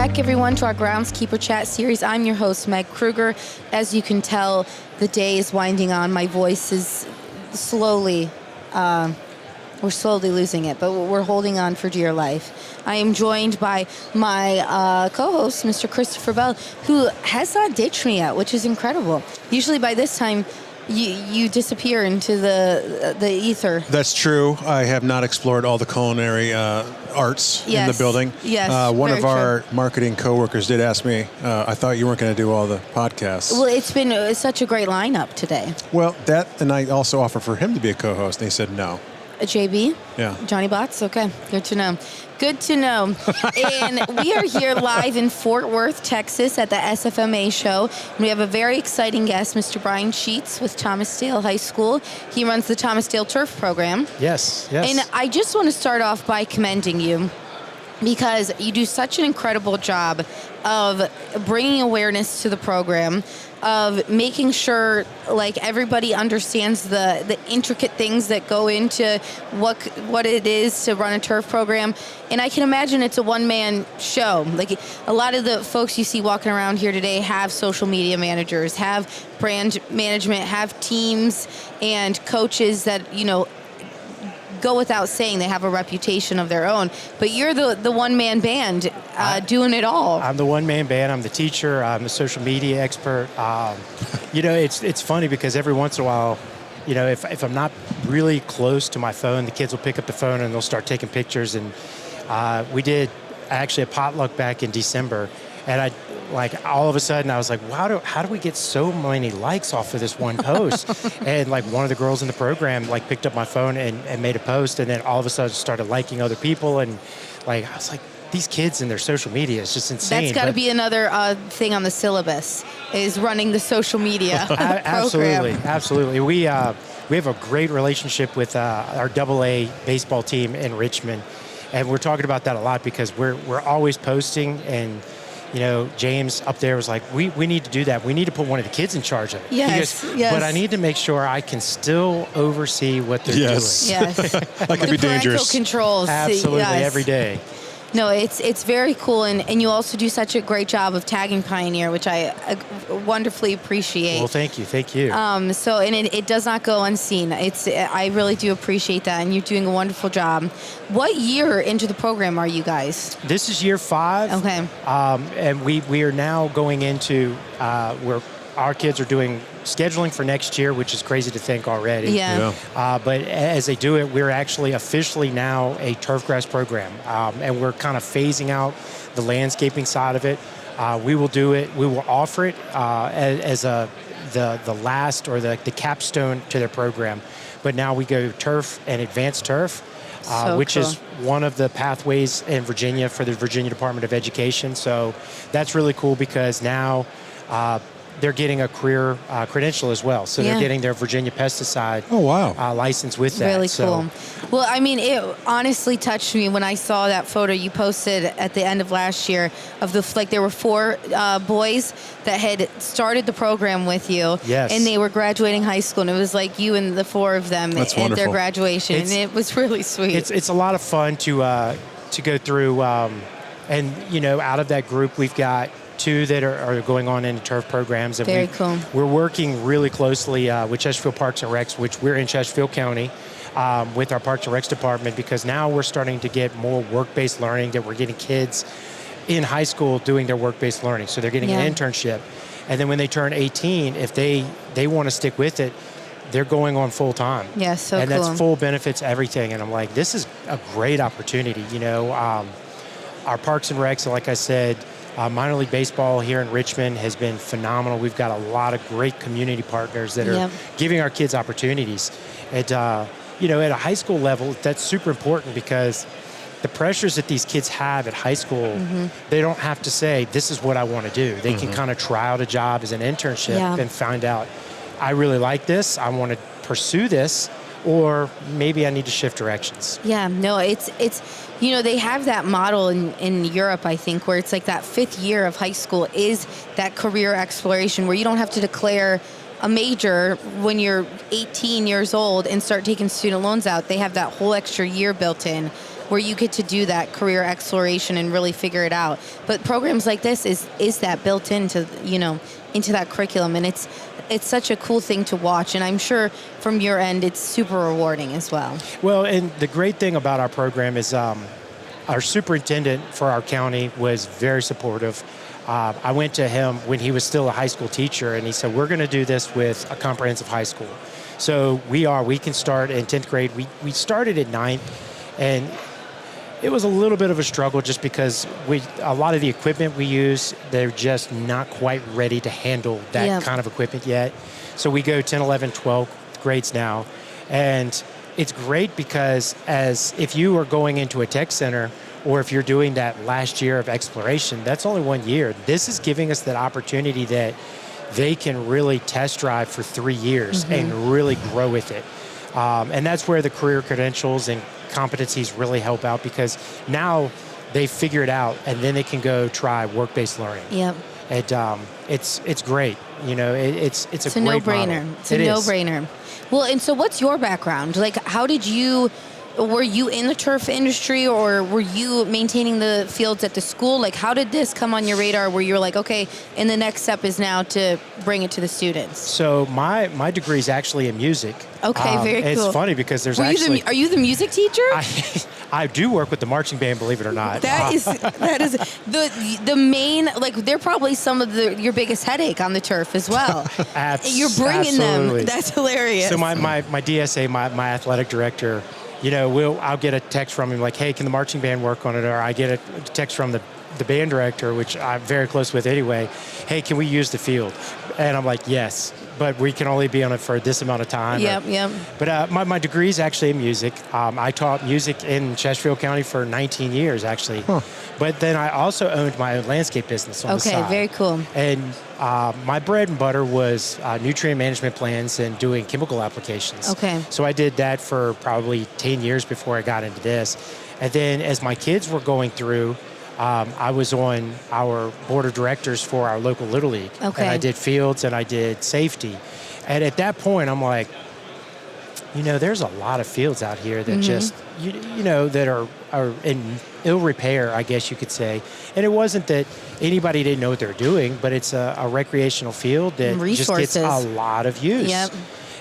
back, everyone, to our Groundskeeper Chat series. I'm your host, Meg Kruger. As you can tell, the day is winding on. My voice is slowly, we're slowly losing it, but we're holding on for dear life. I am joined by my co-host, Mr. Christopher Bell, who has not ditched me yet, which is incredible. Usually by this time, you disappear into the ether. That's true. I have not explored all the culinary arts in the building. Yes, one of our marketing coworkers did ask me, I thought you weren't going to do all the podcasts. Well, it's been such a great lineup today. Well, and I also offered for him to be a co-host, and he said no. JB? Yeah. Johnny Bots? Okay, good to know. Good to know. And we are here live in Fort Worth, Texas at the SFMA show. We have a very exciting guest, Mr. Bryan Sheetz with Thomas Dale High School. He runs the Thomas Dale Turf program. Yes. And I just want to start off by commending you because you do such an incredible job of bringing awareness to the program, of making sure like everybody understands the intricate things that go into what it is to run a turf program. And I can imagine it's a one-man show. Like a lot of the folks you see walking around here today have social media managers, have brand management, have teams and coaches that, you know, go without saying they have a reputation of their own, but you're the one-man band doing it all. I'm the one-man band. I'm the teacher. I'm the social media expert. You know, it's funny because every once in a while, you know, if I'm not really close to my phone, the kids will pick up the phone and they'll start taking pictures. And we did actually a potluck back in December, and all of a sudden I was like, wow, how do we get so many likes off of this one post? And like one of the girls in the program like picked up my phone and made a post, and then all of a sudden started liking other people, and like I was like, these kids and their social media is just insane. That's got to be another thing on the syllabus, is running the social media program. Absolutely. We have a great relationship with our AA baseball team in Richmond, and we're talking about that a lot because we're always posting. And you know, James up there was like, we need to do that. We need to put one of the kids in charge of it. Yes, yes. But I need to make sure I can still oversee what they're doing. Yes. That could be dangerous. Controls. Absolutely, yes. Every day. No, it's very cool, and you also do such a great job of tagging Pioneer, which I wonderfully appreciate. Well, thank you. So, and it does not go unseen. I really do appreciate that, and you're doing a wonderful job. What year into the program are you guys? This is year 5. Okay. And we are now going into where our kids are doing scheduling for next year, which is crazy to think already. Yeah. But as they do it, we're actually officially now a turf grass program, and we're kind of phasing out the landscaping side of it. We will do it. We will offer it as the last or the capstone to their program. But now we go turf and advanced turf, which is one of the pathways in Virginia for the Virginia Department of Education. So that's really cool because now they're getting a career credential as well. So they're getting their Virginia pesticide license with that. Really cool. Well, I mean, it honestly touched me when I saw that photo you posted at the end of last year of there were 4 boys that had started the program with you. Yes. And they were graduating high school, and it was like you and the 4 of them That's at wonderful. their graduation. And it was really sweet. It's a lot of fun to go through. And, you know, out of that group, we've got 2 that are going on into turf programs. And Very cool. We're working really closely with Chesterfield Parks and Recs, which we're in Chesterfield County, with our Parks and Recs department, because now we're starting to get more work-based learning, that we're getting kids in high school doing their work-based learning. So they're getting an internship. And then when they turn 18, if they want to stick with it, they're going on full time. Yeah, so and cool. that's full benefits, everything. And I'm like, this is a great opportunity. You know, our Parks and Recs, like I said, minor league baseball here in Richmond has been phenomenal. We've got a lot of great community partners that are giving our kids opportunities. You know, at a high school level, that's super important because the pressures that these kids have at high school, they don't have to say, this is what I want to do. They can kind of try out a job as an internship and find out, I really like this, I want to pursue this, or maybe I need to shift directions. Yeah, no, it's you know, they have that model in Europe, I think, where it's like that 5th year of high school is that career exploration where you don't have to declare a major when you're 18 years old and start taking student loans out. They have that whole extra year built in. where you get to do that career exploration and really figure it out. But programs like this is that built into, into that curriculum, and it's such a cool thing to watch, and I'm sure from your end it's super rewarding as well. Well, and the great thing about our program is our superintendent for our county was very supportive. I went to him when he was still a high school teacher, and he said, we're going to do this with a comprehensive high school. So we can start in 10th grade. We started at 9th, and it was a little bit of a struggle just because a lot of the equipment we use, they're just not quite ready to handle that kind of equipment yet. So we go 10, 11, 12 grades now. And it's great because if you are going into a tech center, or if you're doing that last year of exploration, that's only 1 year. This is giving us that opportunity that they can really test drive for 3 years and really grow with it. And that's where the career credentials and competencies really help out, because now they figure it out and then they can go try work-based learning. Yep. And it's great. It's a great no-brainer. model. It's a no-brainer. Well, and so what's your background? Like, were you in the turf industry, or were you maintaining the fields at the school? Like, how did this come on your radar where you're like, okay, and the next step is now to bring it to the students? So my degree is actually in music. Okay, very cool. It's funny because there's are you the music teacher? I do work with the marching band, believe it or not. That is the main, like, they're probably some of your biggest headache on the turf as well. You're bringing absolutely. them. That's hilarious. So my DSA, my athletic director, I'll get a text from him like, hey, can the marching band work on it? Or I get a text from the band director, which I'm very close with anyway. Hey, can we use the field? And I'm like, yes, but we can only be on it for this amount of time. Yep. But my degree is actually in music. I taught music in Chesterfield County for 19 years, actually. Huh. But then I also owned my own landscape business on the side. Okay, very cool. And my bread and butter was nutrient management plans and doing chemical applications. Okay. So I did that for probably 10 years before I got into this. And then as my kids were going through, I was on our board of directors for our local Little League. Okay. And I did fields and I did safety. And at that point, I'm like, there's a lot of fields out here that just, that are in ill repair, I guess you could say. And it wasn't that anybody didn't know what they're doing, but it's a recreational field that just gets a lot of use. Yep.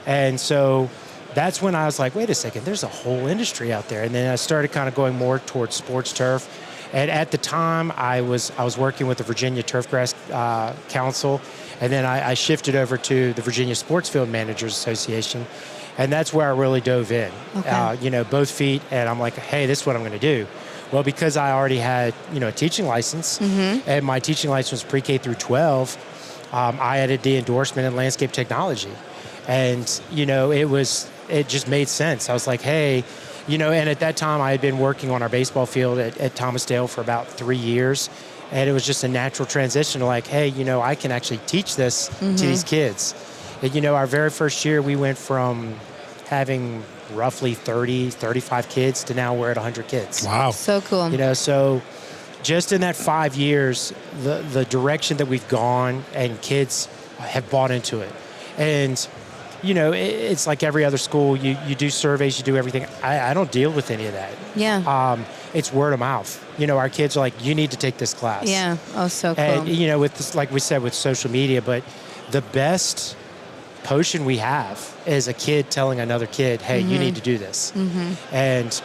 And so that's when I was like, wait a second, there's a whole industry out there. And then I started kind of going more towards sports turf. And at the time, I was working with the Virginia Turfgrass Council, and then I shifted over to the Virginia Sports Field Managers Association, and that's where I really dove in. Okay. Both feet, and I'm like, hey, this is what I'm going to do. Well, because I already had a teaching license, and my teaching license was pre-K through 12, I added the endorsement in landscape technology, and it just made sense. I was like, hey. And at that time, I had been working on our baseball field at Thomasdale for about 3 years. And it was just a natural transition to like, hey, I can actually teach this to these kids. And, our very first year, we went from having roughly 30, 35 kids to now we're at 100 kids. Wow. So cool. So just in that 5 years, the direction that we've gone and kids have bought into it. And it's like every other school. You do surveys, you do everything. I don't deal with any of that. Yeah. It's word of mouth. Our kids are like, you need to take this class. Yeah. Oh, so cool. And, with this, like we said, with social media, but the best potion we have is a kid telling another kid, hey, you need to do this. And,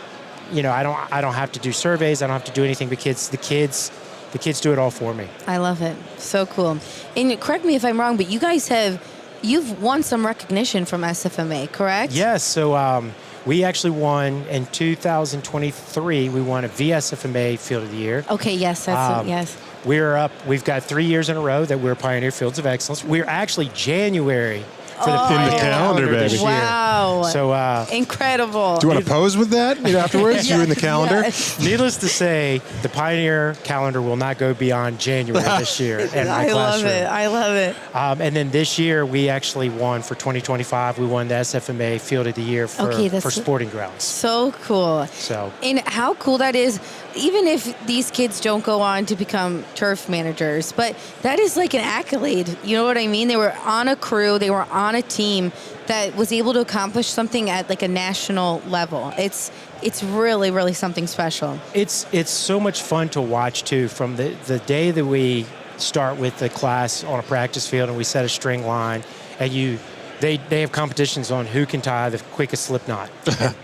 I don't have to do surveys. I don't have to do anything. The kids do it all for me. I love it. So cool. And correct me if I'm wrong, but you guys you've won some recognition from SFMA, correct? Yes. So we actually won in 2023. We won a VSFMA Field of the Year. Okay. Yes. Yes. We're up. We've got 3 years in a row that we're Pioneer Fields of Excellence. We're actually January for the Pioneer calendar baby. this year. Wow. So incredible. Do you want to pose with that afterwards? You in the calendar? Yes. Needless to say, the Pioneer calendar will not go beyond January this year in my classroom. I love it. And then this year, we actually won for 2025. We won the SFMA Field of the Year for sporting grounds. So cool. And how cool that is, even if these kids don't go on to become turf managers, but that is like an accolade. You know what I mean? They were on a crew. They were on on a team that was able to accomplish something at like a national level. It's really, really something special. It's so much fun to watch too. From the day that we start with the class on a practice field and we set a string line, and they have competitions on who can tie the quickest slip knot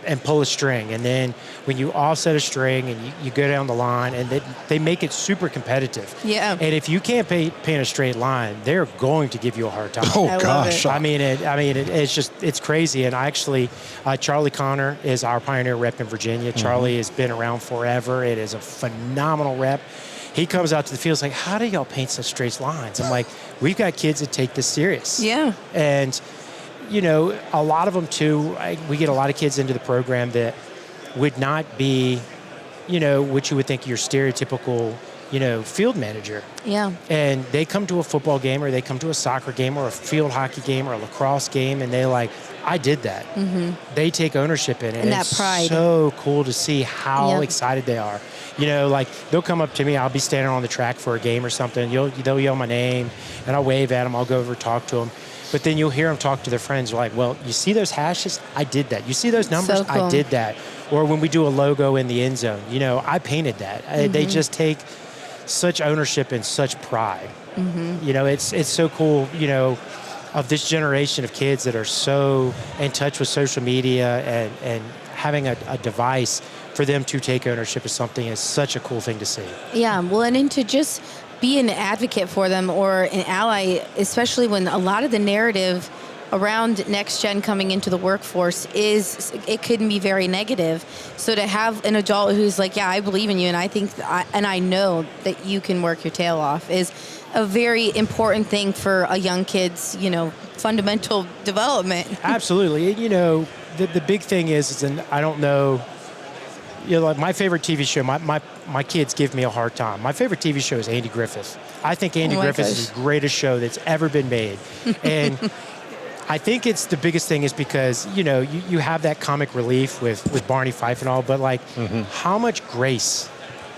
and pull a string. And then when you offset a string and you go down the line, and they make it super competitive. Yeah. And if you can't paint a straight line, they're going to give you a hard time. Oh, I love gosh. it. It's crazy. And actually, Charlie Connor is our Pioneer rep in Virginia. Charlie has been around forever. It is a phenomenal rep. He comes out to the field, he's like, how do y'all paint such straight lines? I'm like, we've got kids that take this serious. Yeah. And, a lot of them too, we get a lot of kids into the program that would not be, what you would think your stereotypical, field manager. Yeah. And they come to a football game, or they come to a soccer game, or a field hockey game, or a lacrosse game, and they're like, I did that. Mm-hmm. They take ownership in it. And that pride. It's so cool to see how excited they are. Like they'll come up to me, I'll be standing on the track for a game or something, they'll yell my name, and I'll wave at them, I'll go over and talk to them. But then you'll hear them talk to their friends. They're like, well, you see those hashes? I did that. You see those numbers? So cool. I did that. Or when we do a logo in the end zone, I painted that. Mm-hmm. They just take such ownership and such pride. Mm-hmm. It's so cool, of this generation of kids that are so in touch with social media and having a device for them to take ownership of something is such a cool thing to see. Yeah, well, and then to just be an advocate for them or an ally, especially when a lot of the narrative around next gen coming into the workforce it can be very negative. So to have an adult who's like, yeah, I believe in you, and I think and I know that you can work your tail off is a very important thing for a young kid's, fundamental development. Absolutely. The big thing is, and I don't know, like my favorite TV show, my kids give me a hard time. My favorite TV show is Andy Griffith. I think Andy Griffith is the greatest show that's ever been made. And I think it's the biggest thing is because, you have that comic relief with Barney Fife and all, but like how much grace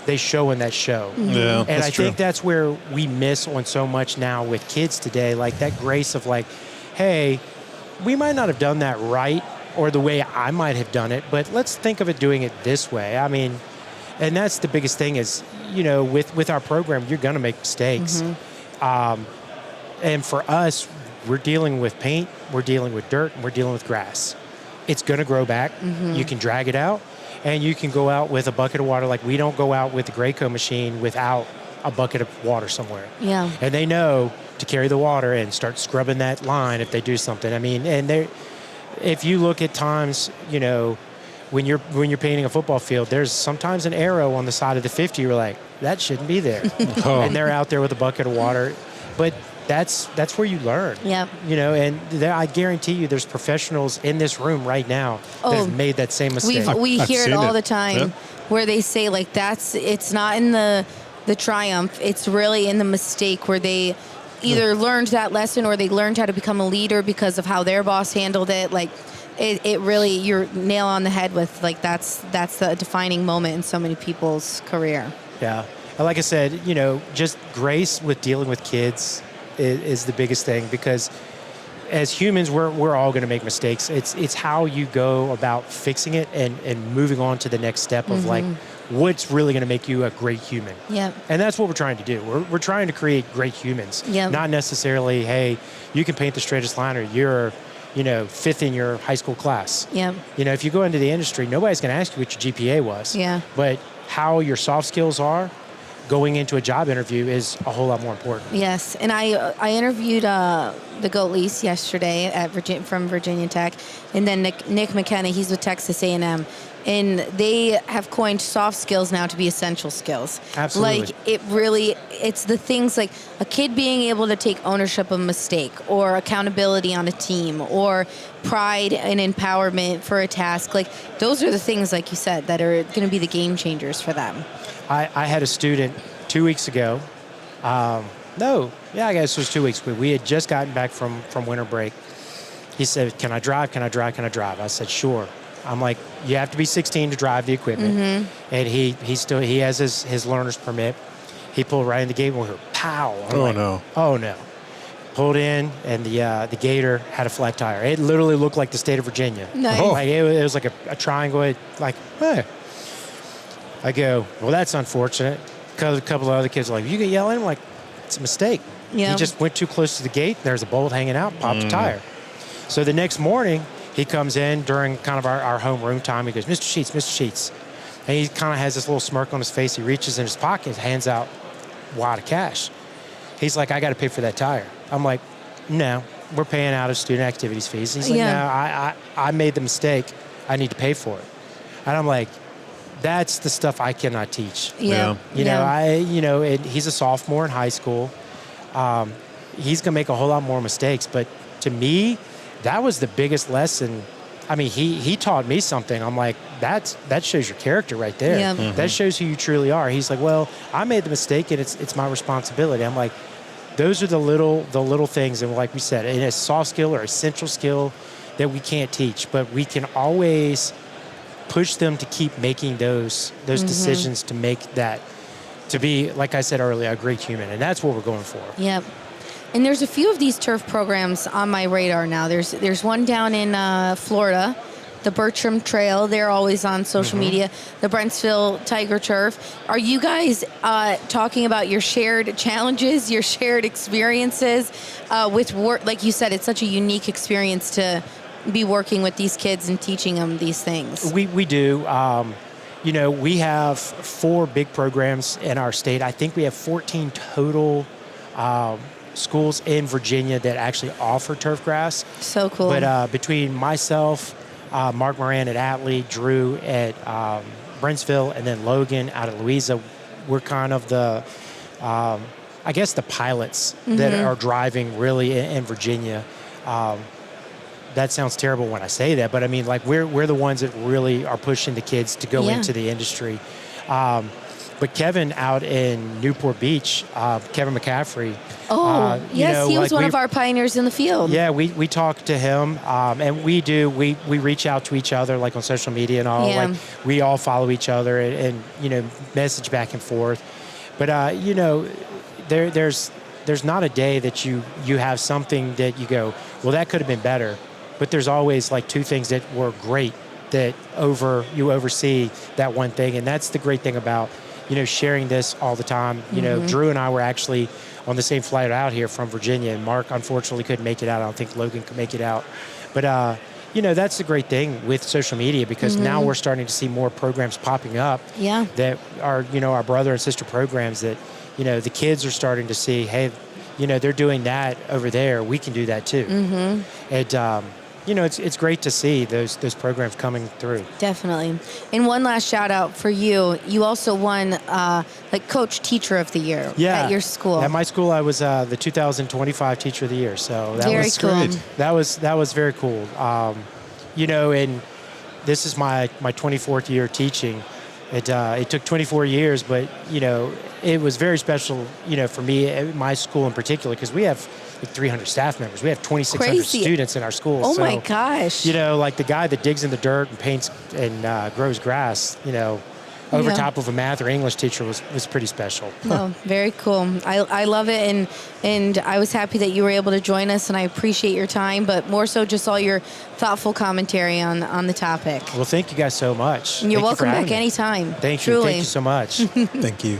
they show in that show. Yeah, and that's I true. think that's where we miss on so much now with kids today, like that grace of like, hey, we might not have done that right or the way I might have done it, but let's think of it doing it this way. I mean, and that's the biggest thing is, with our program, you're going to make mistakes. And for us, we're dealing with paint, we're dealing with dirt, and we're dealing with grass. It's going to grow back. You can drag it out, and you can go out with a bucket of water. Like we don't go out with the Graco machine without a bucket of water somewhere. Yeah. And they know to carry the water and start scrubbing that line if they do something. I mean, and if you look at times, when you're painting a football field, there's sometimes an arrow on the side of the 50. You're like, that shouldn't be there. And they're out there with a bucket of water. But that's where you learn. Yep. And I guarantee you there's professionals in this room right now that have made that same mistake. We I've hear it seen all it. the time where they say like it's not in the triumph, it's really in the mistake where they either learned that lesson or they learned how to become a leader because of how their boss handled it. Like it really, you're nail on the head with like that's the defining moment in so many people's career. Yeah. And like I said, just grace with dealing with kids is the biggest thing, because as humans, we're all going to make mistakes. It's how you go about fixing it and moving on to the next step of like what's really going to make you a great human. Yeah. And that's what we're trying to do. We're trying to create great humans. Yep. Not necessarily, hey, you can paint the straightest line, or you're, fifth in your high school class. Yeah. If you go into the industry, nobody's going to ask you what your GPA was. Yeah. But how your soft skills are going into a job interview is a whole lot more important. Yes, and I interviewed the Goat Lease yesterday from Virginia Tech, and then Nick McKenna, he's with Texas A&M, and they have coined soft skills now to be essential skills. Absolutely. Like it's the things like a kid being able to take ownership of a mistake, or accountability on a team, or pride and empowerment for a task. Like those are the things, like you said, that are going to be the game changers for them. I had a student 2 weeks ago. I guess it was 2 weeks ago. We had just gotten back from winter break. He said, can I drive? I said, sure. I'm like, you have to be 16 to drive the equipment. And he has his learner's permit. He pulled right in the gate and we heard, pow. I'm like, no. Oh, no. pulled in, and the Gator had a flat tire. It literally looked like the state of Virginia. Nice. Like it was like a triangle. Like, hey. I go, well, that's unfortunate. Because a couple of other kids are like, you can yell at him? Like, it's a mistake. Yeah. He just went too close to the gate. There's a bolt hanging out, popped a tire. So the next morning, he comes in during kind of our homeroom time. He goes, Mr. Sheetz. And he kind of has this little smirk on his face. He reaches in his pocket, hands out a wad of cash. He's like, I got to pay for that tire. I'm like, no, we're paying out of student activities fees. He's like, no, I made the mistake. I need to pay for it. And I'm like, that's the stuff I cannot teach. Yeah. You know, and he's a sophomore in high school. He's going to make a whole lot more mistakes. But to me, that was the biggest lesson. I mean, he taught me something. I'm like, that shows your character right there. Yeah. That shows who you truly are. He's like, well, I made the mistake, and it's my responsibility. I'm like, those are the little things, and like we said, it's a soft skill or essential skill that we can't teach, but we can always push them to keep making those decisions to make that, to be, like I said earlier, a great human, and that's what we're going for. Yep. And there's a few of these turf programs on my radar now. There's one down in Florida, the Bertram Trail. They're always on social media. The Brentsville Tiger Turf. Are you guys talking about your shared challenges, your shared experiences with work? Like you said, it's such a unique experience to be working with these kids and teaching them these things. We do. You know, we have 4 big programs in our state. I think we have 14 total schools in Virginia that actually offer turf grass. So cool. But between myself, Mark Moran at Atlee, Drew at Brentsville, and then Logan out of Louisa, we're kind of the, I guess, the pilots that are driving really in Virginia. That sounds terrible when I say that, but I mean, like, we're the ones that really are pushing the kids to go into the industry. But Kevin out in Newport Beach, Kevin McCaffrey. Oh, yes, he was one of our pioneers in the field. Yeah, we talked to him, and we reach out to each other, like on social media and all. Yeah. Like, we all follow each other and you know, message back and forth. But you know, there's not a day that you have something that you go, well, that could have been better. But there's always like 2 things that were great that you oversee that one thing, and that's the great thing about, you know, sharing this all the time. You know, Drew and I were actually on the same flight out here from Virginia, and Mark unfortunately couldn't make it out. I don't think Logan could make it out. But, you know, that's the great thing with social media, because now we're starting to see more programs popping up that are, you know, our brother and sister programs that, you know, the kids are starting to see, hey, you know, they're doing that over there. We can do that too. And, you know, it's great to see those programs coming through. Definitely. And one last shout out for you. You also won like Coach Teacher of the Year at your school. At my school, I was the 2025 Teacher of the Year. So that very was cool. great. That was very cool. You know, and this is my 24th year teaching. It took 24 years, but, you know, it was very special, you know, for me at my school in particular, because we have like 300 staff members. We have 2,600 students in our school. Oh, so, my gosh. You know, like the guy that digs in the dirt and paints and grows grass, you know, over top of a math or English teacher was pretty special. No, very cool. I love it, and I was happy that you were able to join us, and I appreciate your time, but more so just all your thoughtful commentary on the topic. Well, thank you guys so much. And you're welcome back anytime. Thank you. Thank you so much. Thank you.